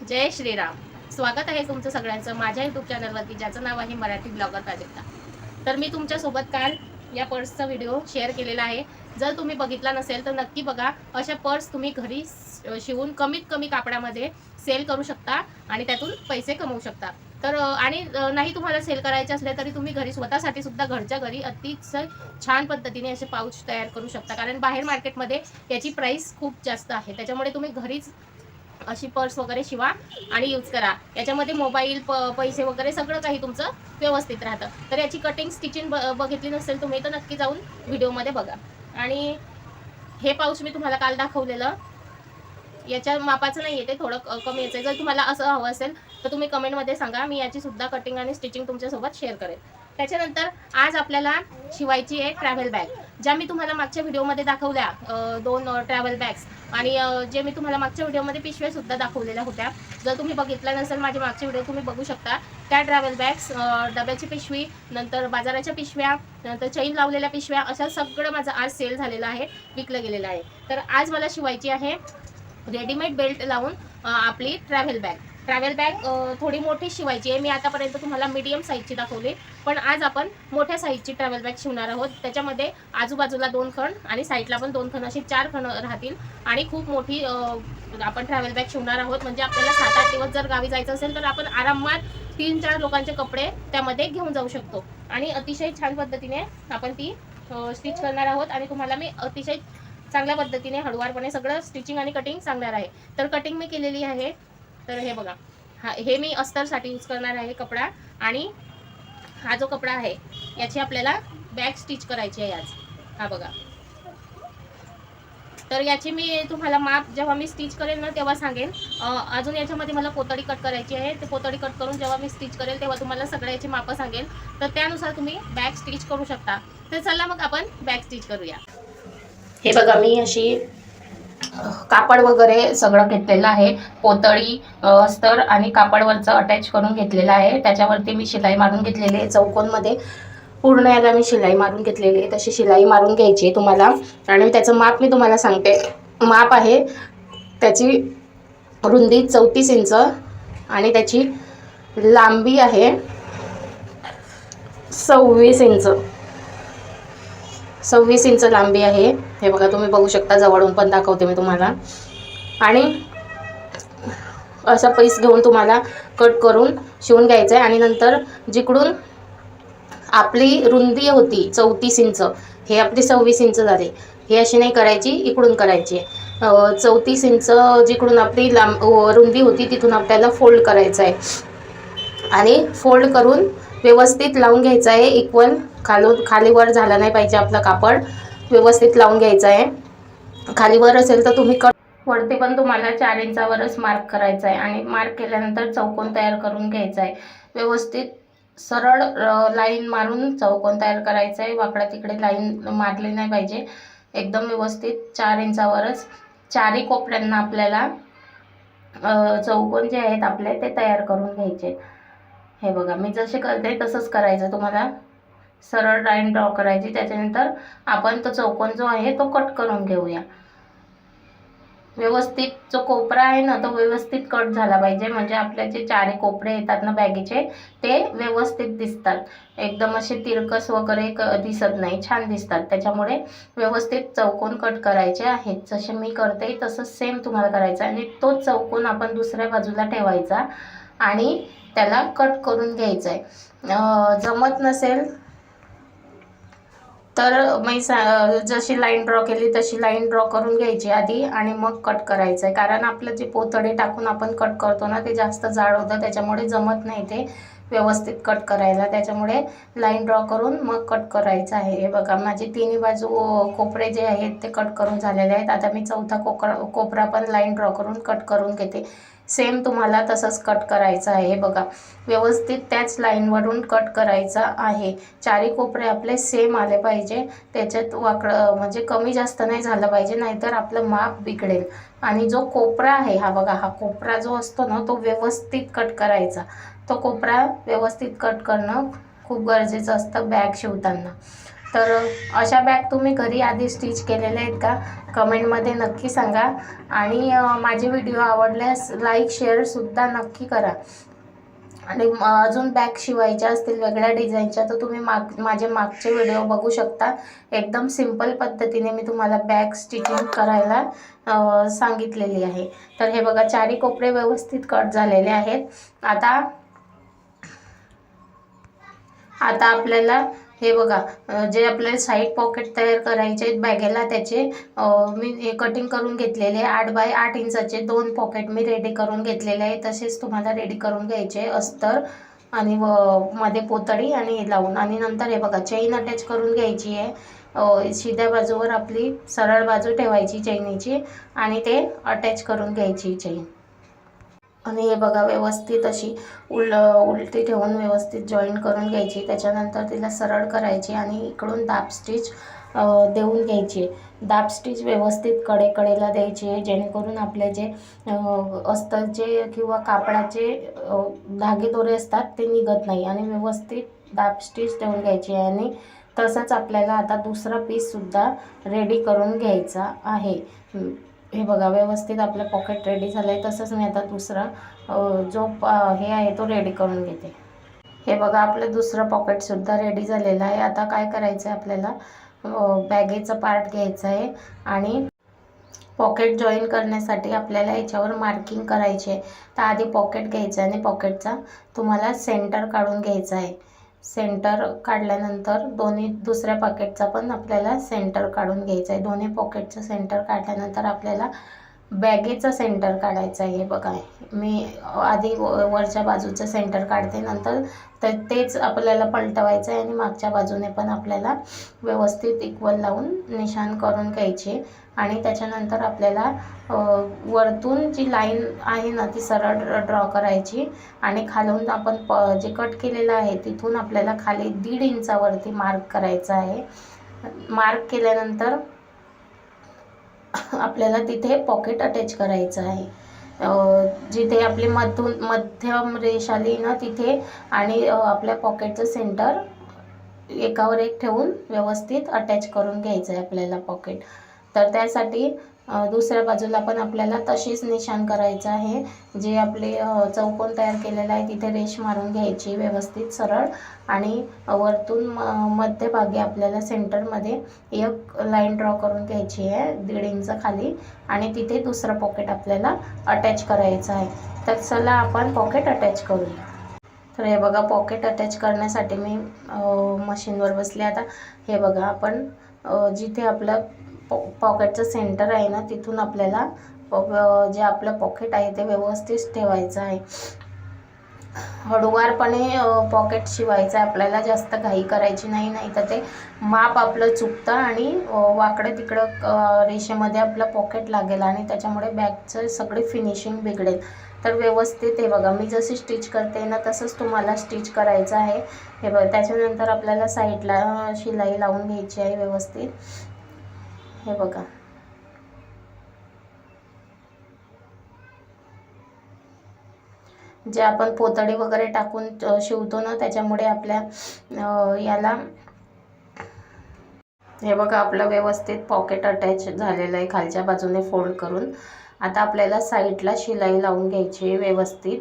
जय श्रीराम. स्वागत आहे तुमचं सगळ्यांचं माझ्या यूट्यूब चॅनलवरती, ज्याचं नाव आहे मराठी ब्लॉगर प्राजक्ता. तर मी तुमच्यासोबत काल या पर्सचा व्हिडिओ शेअर केलेला आहे. जर तुम्ही बघितला नसेल तर नक्की बघा. अशा पर्स तुम्ही घरी शिवून कमीत कमी कापडामध्ये सेल करू शकता आणि त्यातून पैसे कमवू शकता. तर नाही तुम्हाला सेल करायचे असले तरी तुम्ही घरी स्वतःसाठी सुद्धा घरच्या घरी अतिशय छान पद्धतीने असे पाऊच तयार करू शकता. कारण बाहेर मार्केटमध्ये याची प्राईस खूप जास्त आहे. त्याच्यामुळे तुम्ही घरीच अशी पर्स वगैरे शिवा आणि यूज करा. याच्यामध्ये मोबाईल पैसे वगैरे सगळं काही तुमचं व्यवस्थित राहतं. तर याची कटिंग स्टिचिंग बघितली नसेल तुम्ही तर नक्की जाऊन व्हिडिओमध्ये बघा. आणि हे पाऊच मी तुम्हाला काल दाखवलेलं याच्या मापाचं नाही आहे, ते थोडं कमी यायचं. जर तुम्हाला असं हवं असेल तर तुम्ही कमेंटमध्ये सांगा, मी याची सुद्धा कटिंग आणि स्टिचिंग तुमच्यासोबत शेअर करेन. त्याच्यानंतर आज आपल्याला शिवायची आहे ट्रॅव्हल बॅग. ज्या मी तुम्हाला मागच्या व्हिडिओमध्ये दाखवल्या 2 ट्रॅव्हल बॅग्स आणि जे मी तुम्हाला मागच्या व्हिडिओमध्ये पिशव्यासुद्धा दाखवलेल्या होत्या. जर तुम्ही बघितलं नसेल माझे मागचे व्हिडिओ तुम्ही बघू शकता. त्या ट्रॅव्हल बॅग्स, डब्याची पिशवी, नंतर बाजाराच्या पिशव्या, नंतर चैन लावलेल्या पिशव्या, अशा सगळं माझं आज सेल झालेलं आहे, विकलं गेलेलं आहे. तर आज मला शिवायची आहे रेडीमेड बेल्ट लावून आपली ट्रॅव्हल बॅग थोडी मोठी शिवायची आहे. मी आतापर्यंत तुम्हाला मीडियम साईजची दाखवली, पण आज आपण मोठ्या साईजची ट्रॅव्हल बॅग शिवणार आहोत. त्याच्यामध्ये आजूबाजूला 2 खण आणि साईडला पण 2 खण, अशी 4 खण राहतील आणि खूप मोठी आपण ट्रॅव्हल बॅग शिवणार आहोत. म्हणजे आपल्याला 7-8 दिवस जर गावी जायचं असेल तर आपण आरामात 3-4 लोकांचे कपडे त्यामध्ये घेऊन जाऊ शकतो. आणि अतिशय छान पद्धतीने आपण ती स्टिच करणार आहोत आणि तुम्हाला मी अतिशय चांगल्या पद्धतीने हळूवारपणे सगळं स्टिचिंग आणि कटिंग सांगणार आहे. तर कटिंग मी केलेली आहे. तर हे बघा, हे मी अस्तरसाठी यूज करणार आहे कपडा. आणि हा जो कपडा आहे याची आपल्याला बॅग स्टिच करायची आहे आज. हा बघा. तर याची मी तुम्हाला माप जेव्हा मी स्टिच करेल ना तेव्हा सांगेन. अजून याच्यामध्ये मला पोतडी कट करायची आहे. ते पोतडी कट करून जेव्हा मी स्टिच करेल तेव्हा तुम्हाला सगळ्याची मापं सांगेल. तर त्यानुसार तुम्ही बॅग स्टिच करू शकता. तर चला मग आपण बॅग स्टिच करूया. हे बघा, मी अशी कापड वगैरे सगळं घेतलेलं आहे. पोतळी, अस्तर आणि कापडवरचं अटॅच करून घेतलेलं आहे. त्याच्यावरती मी शिलाई मारून घेतलेली आहे. चौकोनमध्ये पूर्ण याला मी शिलाई मारून घेतलेली आहे. तशी शिलाई मारून घ्यायची आहे तुम्हाला. आणि त्याचं माप मी तुम्हाला सांगते. माप आहे त्याची रुंदी 34 इंच आणि त्याची लांबी आहे 26 इंच. 26 इंच लांबी आहे. हे बघा, तुम्ही बघू शकता. जवळून पण दाखवते मी तुम्हाला. आणि असा पीस घेऊन तुम्हाला कट करून शिवून घ्यायचं आहे. आणि नंतर जिकडून आपली रुंदी होती 34 इंच, हे आपली 26 इंच झाले. हे अशी नाही करायची, इकडून करायची. 34 इंच जिकडून आपली रुंदी होती तिथून आपल्याला फोल्ड करायचं आहे. आणि फोल्ड करून व्यवस्थित लावून घ्यायचं आहे. इक्वल खालीवर झाला नाही पाहिजे आपलं कापड. व्यवस्थित लावून घ्यायचं आहे. खालीवर असेल तर तुम्ही वरती पण तुम्हाला 4 इंचावरच मार्क करायचा आहे. आणि मार्क केल्यानंतर चौकोन तयार करून घ्यायचा आहे. व्यवस्थित सरळ लाईन मारून चौकोन तयार करायचा आहे. वाकडा तिकडे लाईन मारली नाही पाहिजे. एकदम व्यवस्थित 4 इंचावरच चारही कोपऱ्यांना आपल्याला चौकोन जे आहेत आपले ते तयार करून घ्यायचे. हे बघा, मी जसे करते तसंच करायचं तुम्हाला. सरळ लाईन ड्रॉ करायची. त्याच्यानंतर आपण तो चौकोन जो आहे तो कट करून घेऊया. व्यवस्थित जो कोपरा आहे ना तो व्यवस्थित कट झाला पाहिजे. म्हणजे आपले जे 4 कोपरे येतात ना बॅगेचे ते व्यवस्थित दिसतात. एकदम असे तिरकस वगैरे दिसत नाही, छान दिसतात. त्याच्यामुळे व्यवस्थित चौकोन कट करायचे आहेत. जसे मी करते तसंच सेम तुम्हाला करायचं. आणि तो चौकोन आपण दुसऱ्या बाजूला ठेवायचा आणि त्याला कट करून घ्यायचं आहे. जमत नसेल तर मी जशी लाईन ड्रॉ केली तशी लाईन ड्रॉ करून घ्यायची आधी आणि मग कट करायचं आहे. कारण आपलं जे पोतडे टाकून आपण कट करतो ना ते जास्त जाड होतं, त्याच्यामुळे जमत नाही ते व्यवस्थित कट करायला. त्याच्यामुळे लाईन ड्रॉ करून मग कट करायचं आहे. हे बघा, माझे तिन्ही बाजू कोपरे जे आहेत ते कट करून झालेले आहेत. आता मी चौथा कोपरा पण लाईन ड्रॉ करून कट करून घेते. सेम तुम्हाला तसंच कट करायचं आहे. हे बघा, व्यवस्थित त्याच लाईनवरून कट करायचं आहे. 4 कोपरे आपले सेम आले पाहिजे. त्याच्यात वाकडं म्हणजे कमी जास्त नाही झालं पाहिजे, नाहीतर आपलं माप बिघडेल. आणि जो कोपरा आहे हा बघा, हा कोपरा जो असतो ना तो व्यवस्थित कट करायचा. तो कोपरा व्यवस्थित कट करणं खूप गरजेचं असतं बॅग शिवताना. तर अशा बॅग तुम्ही घरी आधी स्टिच केलेल्या आहेत का, कमेंटमध्ये नक्की सांगा. आणि माझे व्हिडिओ आवडल्यास लाईक शेअरसुद्धा नक्की करा. आणि अजून बॅग शिवायच्या असतील वेगळ्या डिझाईनच्या तर तुम्ही माझे मागचे व्हिडिओ बघू शकता. एकदम सिंपल पद्धतीने मी तुम्हाला बॅग स्टिचिंग करायला सांगितलेली आहे. तर हे बघा, चारी कोपरे व्यवस्थित कट झालेले आहेत. आता आपल्याला हे बघा, जे आपल्याला साईड पॉकेट तयार करायचे आहेत बॅगेला, त्याचे मी हे कटिंग करून घेतलेले 8 बाय 8 इंचाचे 2 पॉकेट मी रेडी करून घेतलेले आहे. तसेच तुम्हाला रेडी करून घ्यायचे अस्तर आणि मध्ये पोतडी आणि लावून. आणि नंतर हे बघा, चेन अटॅच करून घ्यायची आहे. सीध्या बाजूवर आपली सरळ बाजू ठेवायची चेनीची आणि ते अटॅच करून घ्यायची चेन. आणि हे बघा, व्यवस्थित अशी उलटी ठेवून व्यवस्थित जॉईन करून घ्यायची. त्याच्यानंतर तिला सरळ करायची आणि इकडून दाब स्टिच देऊन घ्यायची. दाब स्टिच व्यवस्थित कडेला द्यायची, जेणेकरून आपले जे अस्तरचे किंवा कापडाचे धागे दोरे असतात ते निघत नाही. आणि व्यवस्थित दाब स्टिच देऊन घ्यायची. आणि तसंच आपल्याला आता दुसरा पीससुद्धा रेडी करून घ्यायचा आहे. हे बघा, व्यवस्थित आपलं पॉकेट रेडी झालं आहे. तसंच मी आता दुसरा जो हे आहे तो रेडी करून घेते. हे बघा, आपलं दुसरं पॉकेटसुद्धा रेडी झालेलं आहे. आता काय करायचं आहे, आपल्याला बॅगेचा पार्ट घ्यायचा आहे आणि पॉकेट जॉईन करण्यासाठी आपल्याला याच्यावर मार्किंग करायची आहे. तर आधी पॉकेट घ्यायचं आहे आणि पॉकेटचा तुम्हाला सेंटर काढून घ्यायचा आहे. सेंटर काढल्यानंतर दुसऱ्या पॉकेटचा पण आपल्याला सेंटर काढून घ्यायचा आहे. दोन्ही पॉकेटचं सेंटर काढल्यानंतर आपल्याला बॅगेचा सेंटर काढायचा आहे. हे बघा, मी आधी वरच्या बाजूचं सेंटर काढते, नंतर तेच आपल्याला पलटवायचं आहे आणि मागच्या बाजूने पण आपल्याला व्यवस्थित इक्वल लावून निशाण करून घ्यायचे. आणि त्याच्यानंतर आपल्याला वरतून जी लाईन आहे ना ती सरळ ड्रॉ करायची. आणि खालून आपण जे कट केलेलं आहे तिथून आपल्याला खाली 1.5 इंचावरती मार्क करायचा आहे. मार्क केल्यानंतर आपल्याला तिथे पॉकेट अटॅच करायचं आहे. जिथे आपली मध्यम रेष आली ना तिथे, आणि आपल्या पॉकेटचं सेंटर एकावर एक ठेवून व्यवस्थित अटॅच करून घ्यायचं आहे आपल्याला पॉकेट. तर त्यासाठी दुसऱ्या बाजूला पण आपल्याला तशीच निशाण करायचं आहे. जे आपले चौकोन तयार केलेला आहे तिथे रेष मारून घ्यायची व्यवस्थित सरळ. आणि वरतून मध्यभागी आपल्याला सेंटरमध्ये एक लाईन ड्रॉ करून घ्यायची आहे 1.5 इंच खाली. आणि तिथे दुसरं पॉकेट आपल्याला अटॅच करायचं आहे. तर चला आपण पॉकेट अटॅच करूया. तर हे बघा, पॉकेट अटॅच करण्यासाठी मी मशीनवर बसले. आता हे बघा, आपण जिथे आपलं पॉकेटचं सेंटर आहे ना तिथून आपल्याला जे आपलं पॉकेट आहे ते व्यवस्थित ठेवायचं आहे. हळूवारपणे पॉकेट शिवायचं आहे आपल्याला, जास्त घाई करायची नाही, नाही तर ते माप आपलं चुकतं आणि वाकडे तिकडं रेषेमध्ये आपलं पॉकेट लागेल आणि त्याच्यामुळे बॅगचं सगळी फिनिशिंग बिघडेल. तर व्यवस्थित हे बघा, मी जशी स्टिच करते ना तसंच तुम्हाला स्टिच करायचं आहे. हे बघा, त्याच्यानंतर आपल्याला साईडला शिलाई लावून घ्यायची आहे व्यवस्थित. हे बघा, जे आपण पोतडी वगैरे टाकून शिवतो ना त्याच्यामुळे आपल्या याला हे बघा, आपलं व्यवस्थित पॉकेट अटॅच झालेलं आहे खालच्या बाजूने फोल्ड करून. आता आपल्याला साईडला शिलाई लावून घ्यायची आहे व्यवस्थित.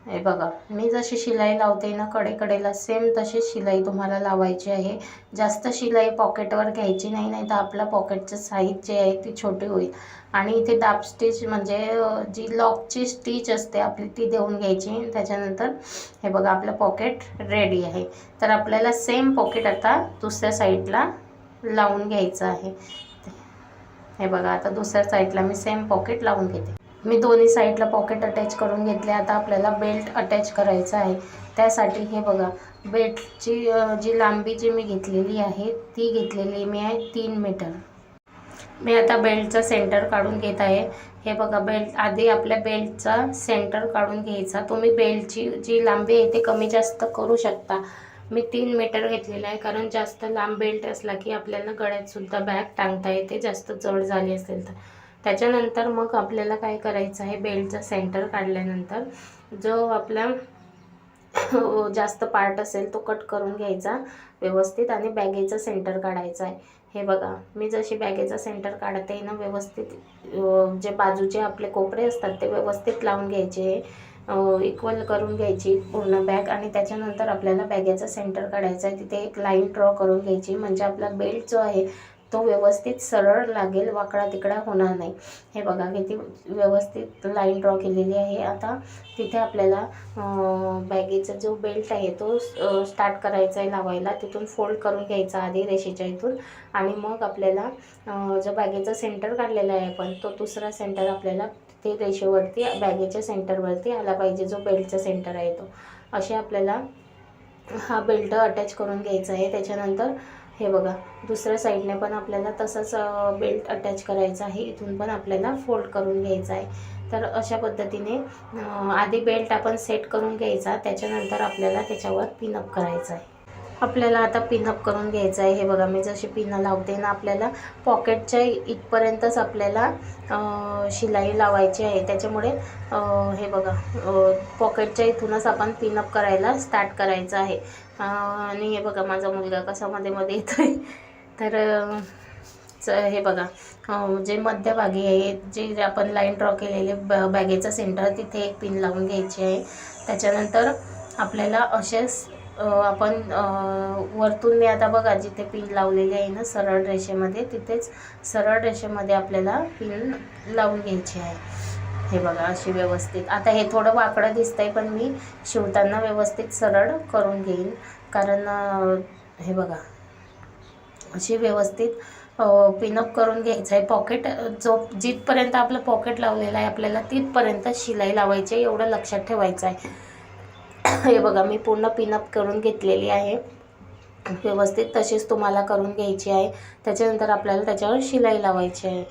हे बघा, मी जशी शिलाई लावते ना कडेला सेम तशीच शिलाई तुम्हाला लावायची आहे. जास्त शिलाई पॉकेटवर घ्यायची नाही, नाही तर आपल्या पॉकेटचं साईज जे आहे ती छोटी होईल. आणि इथे दाब स्टिच म्हणजे जी लॉकची स्टिच असते आपली ती देऊन घ्यायची. त्याच्यानंतर हे बघा, आपलं पॉकेट रेडी आहे. तर आपल्याला सेम पॉकेट आता दुसऱ्या साईडला लावून घ्यायचं आहे. हे बघा, आता दुसऱ्या साईडला मी सेम पॉकेट लावून घेते. मी दोन्ही साईडला पॉकेट अटॅच करून घेतले. आता आपल्याला बेल्ट अटॅच करायचा आहे. त्यासाठी हे बघा, बेल्टची जी लांबी जी मी घेतलेली आहे ती घेतलेली मी आहे 3 मीटर. मी आता बेल्टचा सेंटर काढून घेत आहे. हे बघा, बेल्ट आधी आपल्या बेल्टचा सेंटर काढून घ्यायचा. तुम्ही बेल्टची जी लांबी आहे ते कमी जास्त करू शकता. मी 3 मीटर घेतलेला आहे, कारण जास्त लांब बेल्ट असला की आपल्याला गळ्यातसुद्धा बॅग टांगता येते जास्त जड झाली असेल तर. त्याच्यानंतर मग आपल्याला काय करायचं आहे, बेल्टचा सेंटर काढल्यानंतर जो आपला जास्त पार्ट असेल तो कट करून घ्यायचा व्यवस्थित आणि बॅगेचं सेंटर काढायचं आहे। हे बघा मी जशी बॅगेचा सेंटर काढते ना व्यवस्थित जे बाजूचे आपले कोपरे असतात ते व्यवस्थित लावून घ्यायचे, इक्वल करून घ्यायची पूर्ण बॅग आणि त्याच्यानंतर आपल्याला बॅगेचा सेंटर काढायचा आहे। तिथे एक लाईन ड्रॉ करून घ्यायची म्हणजे आपला बेल्ट जो आहे तो व्यवस्थित सरळ लागेल, वाकडा तिकडा होणार नाही। हे बघा किती व्यवस्थित लाईन ड्रॉ केलेली आहे। आता तिथे आपल्याला बॅगेचा जो बेल्ट आहे तो स्टार्ट करायचा आहे लावायला, तिथून फोल्ड करून घ्यायचा आधी रेषेच्या इथून आणि मग आपल्याला जो बॅगेचा सेंटर काढलेला आहे आपण तो दुसरा सेंटर आपल्याला ते रेषेवरती बॅगेच्या सेंटरवरती आला पाहिजे, जो बेल्टचा सेंटर आहे तो। असे आपल्याला हा बेल्ट अटॅच करून घ्यायचा आहे। त्याच्यानंतर हे बघा दुसऱ्या साईडने पण आपल्याला तसंच बेल्ट अटॅच करायचा आहे, इथून पण आपल्याला फोल्ड करून घ्यायचा आहे। तर अशा पद्धतीने आधी बेल्ट आपण सेट करून घ्यायचा, त्याच्यानंतर आपल्याला त्याच्यावर पिनअप करायचं आहे। आपल्याला आता पिनअप करून घ्यायचं आहे। हे बघा मी जशी पिन लावते ना आपल्याला पॉकेटच्या इथपर्यंतच आपल्याला शिलाई लावायची आहे, त्याच्यामुळे हे बघा पॉकेटच्या इथूनच आपण पिनअप करायला स्टार्ट करायचं आहे। आणि हे बघा माझा मुलगा कसा मध्ये मध्ये येतोय। तर हे बघा जे मध्यभागी आहे जे आपण लाईन ड्रॉ केलेले बॅगेचा सेंटर तिथे एक पिन लावून घ्यायची आहे। त्याच्यानंतर आपल्याला असेच आपण वरतून मी आता बघा जिथे पिन लावलेली आहे ना सरळ रेषेमध्ये, तिथेच सरळ रेषेमध्ये आपल्याला पिन लावून घ्यायची आहे। हे बघा अशी व्यवस्थित। आता हे थोडं वाकडं दिसतंय पण मी शिवताना व्यवस्थित सरळ करून घेईन, कारण हे बघा अशी व्यवस्थित पिनअप करून घ्यायचं आहे। पॉकेट जिथपर्यंत आपलं पॉकेट लावलेलं आहे आपल्याला तिथपर्यंत शिलाई लावायची आहे, एवढं लक्षात ठेवायचं आहे। हे बघा मी पूर्ण पिनअप करून घेतलेली आहे व्यवस्थित, तशीच तुम्हाला करून घ्यायची आहे। त्याच्यानंतर आपल्याला त्याच्यावर शिलाई लावायची आहे।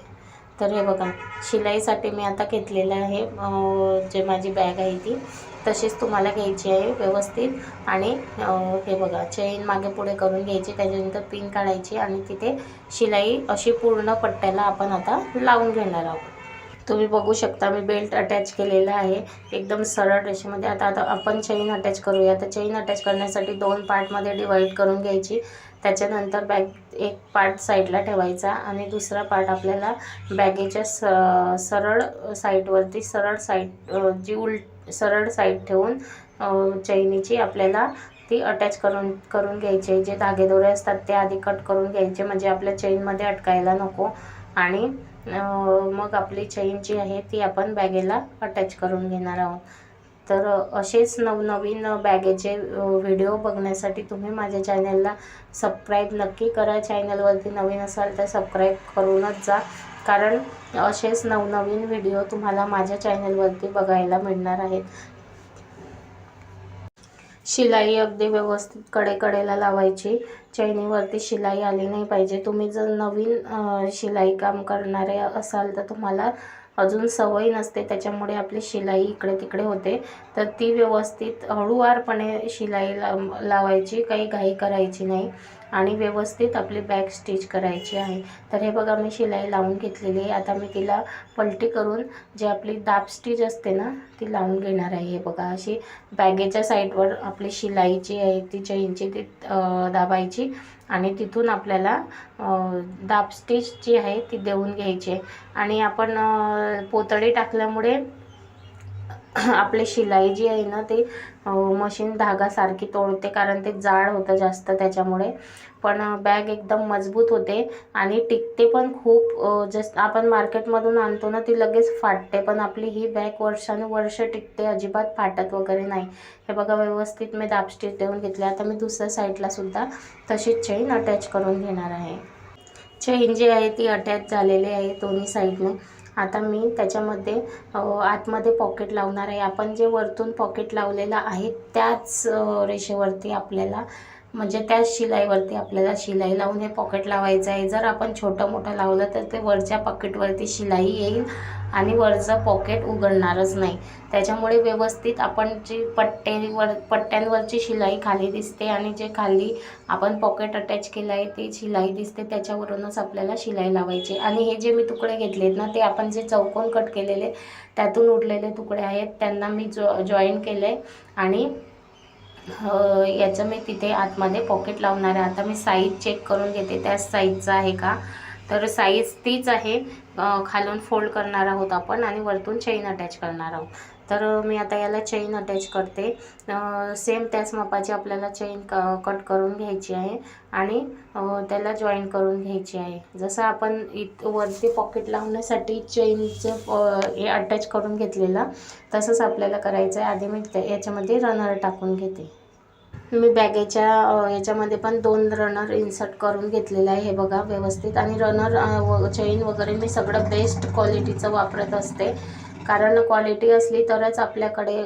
तर हे बघा शिलाईसाठी मी आता घेतलेलं आहे जे माझी बॅग आहे ती तशीच तुम्हाला घ्यायची आहे व्यवस्थित। आणि हे बघा चेन मागे पुढे करून घ्यायची, त्याच्यानंतर पिन काढायची आणि तिथे शिलाई अशी पूर्ण पट्ट्याला आपण आता लावून घेणार आहोत। तुम्ही बघू शकता मी बेल्ट अटॅच केलेला आहे एकदम सरळ रेषेमध्ये। आता आपण चेन अटॅच करूया। तर चेन अटॅच करण्यासाठी 2 पार्टमध्ये डिवाईड करून घ्यायची, त्याच्यानंतर बॅग एक पार्ट साईडला ठेवायचा आणि दुसरा पार्ट आपल्याला बॅगेच्या सरळ साईडवरती सरळ साईड ठेवून चैनीची आपल्याला ती अटॅच करून घ्यायची। जे धागेदोरे असतात ते आधी कट करून घ्यायचे म्हणजे आपल्या चेनमध्ये अटकायला नको, आणि मग आपली चेन जी आहे ती आपण बॅगेला अटॅच करून घेणार आहोत। तर असेच नवनवीन बॅगेचे व्हिडिओ बघण्यासाठी तुम्ही माझ्या चॅनलला सबस्क्राईब नक्की करा। चॅनलवरती नवीन असाल तर सबस्क्राईब करूनच जा, कारण असेच नवनवीन व्हिडिओ तुम्हाला माझ्या चॅनलवरती बघायला मिळणार आहेत। शिलाई अगदी व्यवस्थित कडेकडेला लावायची, चैनीवरती शिलाई आली नाही पाहिजे। तुम्ही जर नवीन शिलाई काम करणारे असाल तर तुम्हाला अजून सवय नसते, त्याच्यामुळे आपली शिलाई इकडे तिकडे होते। तर ती व्यवस्थित हळूवारपणे शिलाई लावायची, काही घाई करायची नाही आणि व्यवस्थित आपली बॅग स्टिच करायची आहे। तर हे बघा मी शिलाई लावून घेतलेली आहे। आता मी तिला पलटी करून जी आपली दाब स्टिच असते ना ती लावून घेणार आहे। हे बघा अशी बॅगेच्या साईडवर आपली शिलाई जी आहे ती चेनची ती दाबायची आणि तिथून आपल्याला दाब स्टिच जी आहे ती देऊन घ्यायची। आणि आपण पोतडी टाकल्यामुळे आपली शिलाई जी आहे ना ती मशीन धागा सारखी तोडते, कारण ते जाड होतं जास्त त्याच्यामुळे। पण बॅग एकदम मजबूत होते आणि टिकते पण खूप। जस्ट आपण मार्केटमधून आणतो ना ती लगेच फाटते, पण आपली ही बॅग वर्षानुवर्ष टिकते, अजिबात फाटत वगैरे नाही। हे बघा व्यवस्थित मी दाब स्टिच देऊन घेतले। आता मी दुसऱ्या साईडला सुद्धा तशीच चेन अटॅच करून घेणार आहे। चेन जी आहे ती अटॅच झालेली आहे दोन्ही साईडने। आता मी त्याच्यामध्ये आतमध्ये पॉकेट लावणार आहे। आपण जे वरतून पॉकेट लावलेलं आहे त्याच रेषेवरती आपल्याला म्हणजे त्याच शिलाईवरती आपल्याला शिलाई लावून हे पॉकेट लावायचं आहे। जर आपण छोटं मोठं लावलं तर ते वरच्या पॉकेटवरती शिलाई येईल आणि वरचं पॉकेट उघडणारच नाही। त्याच्यामुळे व्यवस्थित आपण जी पट्ट्यांवरची शिलाई खाली दिसते आणि जे खाली आपण पॉकेट अटॅच केलं आहे ती शिलाई दिसते, त्याच्यावरूनच आपल्याला शिलाई लावायची। आणि हे जे मी तुकडे घेतलेत ना ते आपण जे चौकोन कट केलेले त्यातून उरलेले तुकडे आहेत त्यांना मी जॉईन केले आणि याचं मी तिथे आतमध्ये पॉकेट लावणार आहे. आता मी साईज चेक करून घेते त्याच साईजचं आहे का. तर साईज तीच आहे. खालून फोल्ड करणार आहोत आपण आणि वरतून चेन अटॅच करणार आहोत. तर मी आता याला चेन अटॅच करते. सेम त्याच मापाची आपल्याला चेन कट करून घ्यायची आहे आणि त्याला जॉईन करून घ्यायची आहे. जसं आपण वरती पॉकेट लावण्यासाठी चेनचं हे अटॅच करून घेतलेलं, तसंच आपल्याला करायचं आहे. आधी मी याच्यामध्ये रनर टाकून घेते. मी बॅगेच्या याच्यामध्ये पण 2 रनर इन्सर्ट करून घेतलेलं आहे, हे बघा व्यवस्थित. आणि रनर चेन वगैरे मी सगळं बेस्ट क्वालिटीचं वापरत असते, कारण क्वालिटी असली तरच आपल्याकडे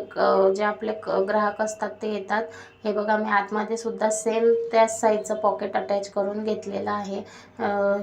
जे आपले ग्राहक असतात ते येतात. हे बघा मी आतमध्ये सुद्धा सेम त्याच साईजचं पॉकेट अटॅच करून घेतलेलं आहे.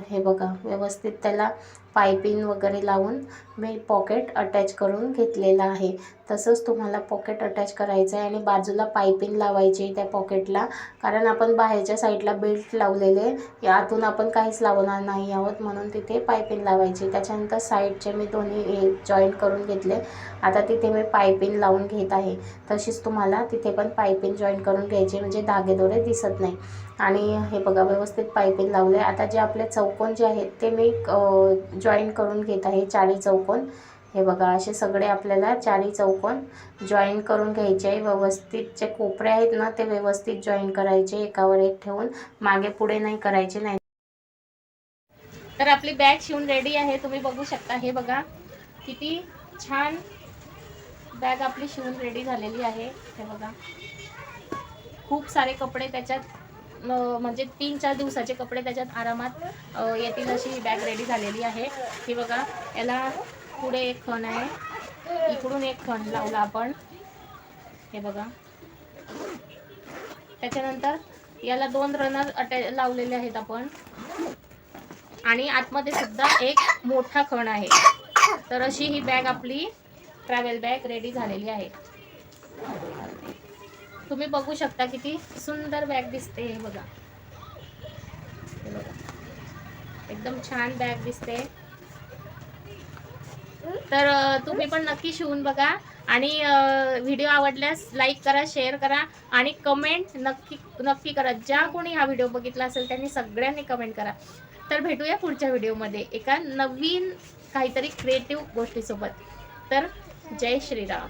हे बघा व्यवस्थित त्याला पायपिंग वगैरे लावून मी पॉकेट अटॅच करून घेतलेलं आहे. तसंच तुम्हाला पॉकेट अटॅच करायचं आहे आणि बाजूला पायपिंग लावायची त्या पॉकेटला, कारण आपण बाहेरच्या साईडला बेल्ट लावलेले, आतून आपण काहीच लावणार नाही आहोत, म्हणून तिथे पायपिंग लावायची. त्याच्यानंतर साईडचे मी दोन्ही जॉईंट करून घेतले. आता तिथे मी पायपिंग लावून घेत आहे. तशीच तुम्हाला तिथे पण पायपिंग जॉईन करून घ्यायची, म्हणजे धागेदोरे दिसत नाही. आणि हे बघा व्यवस्थित पायपिंग लावले. आता जे आपले चौकोन जे आहेत ते मी जॉईन करून घेत आहे, 4 चौकोन. हे बघा असे सगळे आपल्याला 4 चौकोन जॉईन करून घ्यायचे आहे. व्यवस्थित जे कोपरे आहेत ना ते व्यवस्थित जॉईन करायचे, एकावर एक ठेवून, मागे पुढे नाही करायचे. नाही तर आपली बॅग शिवून रेडी आहे, तुम्ही बघू शकता. हे बघा किती छान बॅग आपली शिवून रेडी झालेली आहे. हे बघा खूप सारे कपडे त्याच्यात, म्हणजे 3-4 दिवसाचे कपडे त्याच्यात आरामात येतील अशी ही बॅग रेडी झालेली आहे. ही बघा, याला पुढे एक खण आहे, इकडून एक खण लावला आपण. हे बघा, त्याच्यानंतर याला 2 रनर लावलेले आहेत आपण, आणि आतमध्ये सुद्धा एक मोठा खण आहे. तर अशी ही बॅग आपली ट्रॅव्हल बॅग रेडी झालेली आहे. तुम्ही बघू शकता किती सुंदर बॅग दिसते. हे बघा, एकदम छान बॅग दिसते. तर तुम्ही पण नक्की शिवून बघा, आणि व्हिडिओ आवडल्यास लाईक करा, शेअर करा आणि कमेंट नक्की करा. ज्या कोणी हा व्हिडिओ बघितला असेल त्यांनी सगळ्यांनी कमेंट करा. तर भेटूया पुढच्या व्हिडिओमध्ये एका नवीन काहीतरी क्रिएटिव्ह गोष्टीसोबत. तर जय श्रीराम.